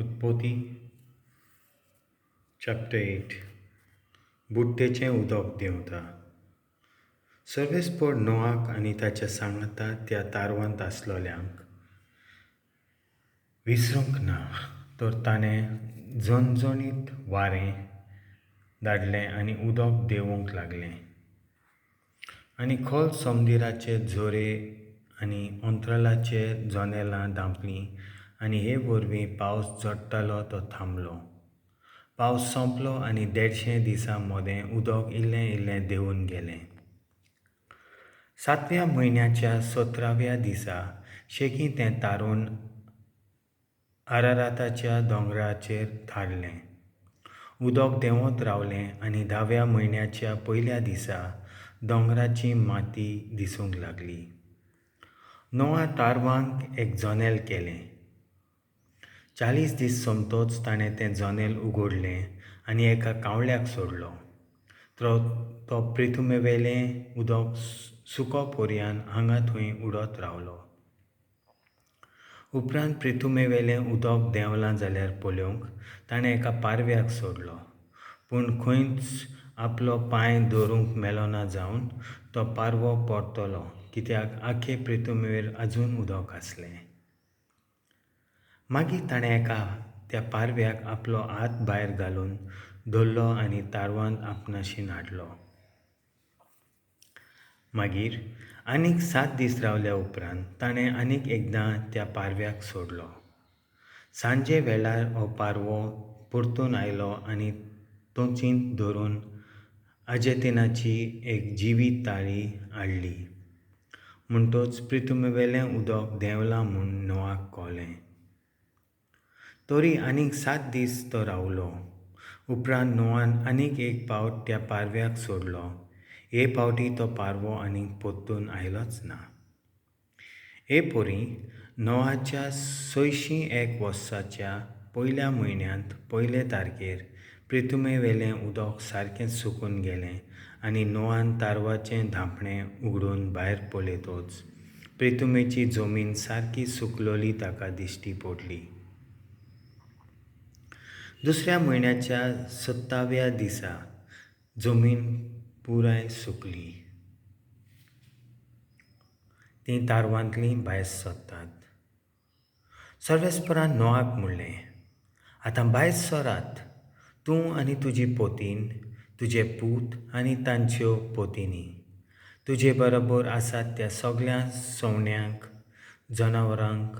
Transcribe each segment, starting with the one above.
उत्पत्ती चॅप्टर 8 बुट्टेचें उदक देंवता. सर्वेस्पर नोआक आनी ताच्या सांगाता त्या तारवांत आसलोल्यांक विसरूंक ना, तर ताणें जणजणीत वारें धाडलें आनी उदक देंवूंक लागलें. आनी खोल समुद्राचे झरे आनी अंतराळाचे जनेलां धांपलीं आनी हे वरवीं पावस झडटालो तो थांबलो. पावस सोंपलो आनी 150 दिसां मोदें उदक इल्लें इल्लें देंवून गेलें. 7व्या म्हयन्याच्या 17व्या दिसा शेगीत तें तारून अराराताच्या दोंगराचेर धाडलें. उदक देंवत रावलें आनी 10व्या म्हयन्याच्या पयल्या दिसा दोंगराची माती दिसूंक लागली. नोआ तारवांक एक जनेल केलें. 40 दीस सोमतोच ताणें तें जनेल उगडलें आनी एका कावळ्याक सोडलो. तो पृथ्वीवेलें उदक सुको पर्यान हांगा थंय उडत रावलो. उपरांत पृथ्वीवेलें उदक देंवलां जाल्यार पळोवंक ताणें एका पारव्याक सोडलो. पूण खंयच आपलो पांय दवरूंक मेलो ना जावन तो पारवो पडटलो, कित्याक आखे पृथ्वीवेर आजून उदक आसलें. मागीर ताणें त्या पारव्याक आपलो हात भायर घालून धरलो आनी तारवांत आपणाशीन हाडलो. मागीर आनीक 7 दीस रावल्या उपरांत ताणें आनीक एकदां त्या पारव्याक सोडलो. सांजे वेळार हो पारवो परतून आयलो आनी तोचींत धरून अर्जेंटिनाची एक जिवीत ताळी हाडली. म्हणटच पृथ्वीवेलें उदक देंवलां म्हूण नोआक कळलें. तरी आनीक 7 दीस तो रावलो. उपरांत नोआन आनीक एक पावट त्या पारव्याक सोडलो. हे पावटी तो पारवो आनीक परतून आयलोच ना. हे पोरी नोआच्या 601 वर्साच्या पयल्या म्हयन्यांत 1 तारखेर पृथ्वीवेलें उदक सारकें सुकून गेलें आनी नोआन तारवाचें धांपणें उगडून भायर पळयतच पृथ्वीची जमीन सारकी सुकलोली ताका दिश्टी पडली. दुसऱ्या म्हयन्याच्या 7व्या दिसा जमीन पुराय सुकली. तीं तारवांतलीं भायर सरतात. सर्वेस्परान नोआक म्हणलें, आतां भायर सरात, तूं आनी तुजी पोतीन, तुजे पूत आनी तांच्यो पोतिनी, तुजे बरोबर आसात त्या सगळ्या सवण्यांक, जनावरांक,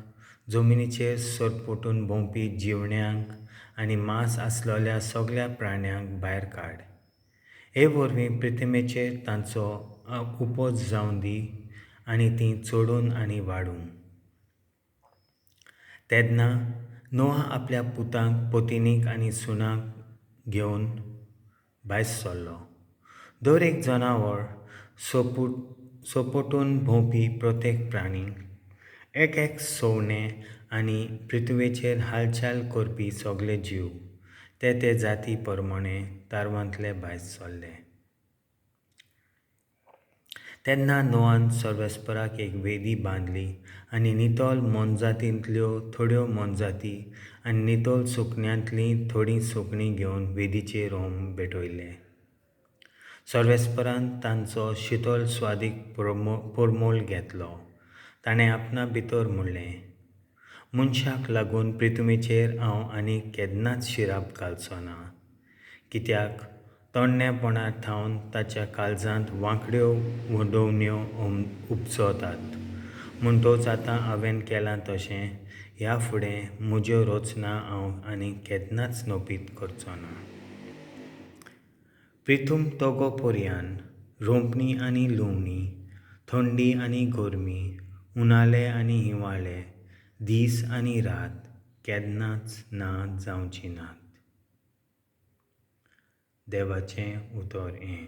जमनीचेर सरपटून भोंवपी जिवण्यांक आनी मांस आसलोल्या सगळ्या प्राण्यांक भायर काड. हे वरवीं पृथ्वीचेर तांचो उपोज जावं दी आनी तीं चडून आनी वाडूं. तेन्ना नोआ आपल्या पुतांक, पोतिनीक आनी सुनांक घेवन भायर सरलो. दर एक जनावर, सोपटून भोंवपी प्रत्येक प्राणीक, एक सवणें आनी पृथ्वीचेर हालचाल करपी सगळे जीव ते जाती प्रमाणें तारवांतले भायर सरले. तेन्ना नोआन सर्वेस्पराक एक वेदी बांदली आनी नितोल मोनजातींतल्यो थोड्यो मोनजाती आनी नितोल सुकण्यांतलीं थोडीं सुकणीं घेवन वेदीचेर रोवन भेटयले. सर्वेस्परान तांचो शितोल स्वादीक परमोल घेतलो. ताणें आपणा भितर म्हणलें, मनशाक लागून पृथ्वीचेर हांव आनीक केन्नाच शिराप घालचो ना, कित्याक तोंडणेपणां थावन ताच्या काळजांत वांकड्यो वडोवण्यो उपसतात. म्हणटच आतां हांवें केलां तशें ह्या फुडें म्हज्यो रचना हांव आनीक केन्नाच नोपीत करचो ना. पृथ्वी तोगो पर्यान रोंपणी आनी लुवणी, थंडी आनी गरमी, उनाळे आनी हिंवाळे, दीस आनी रात केन्नाच ना जावची नात. देवाचें उतर हें.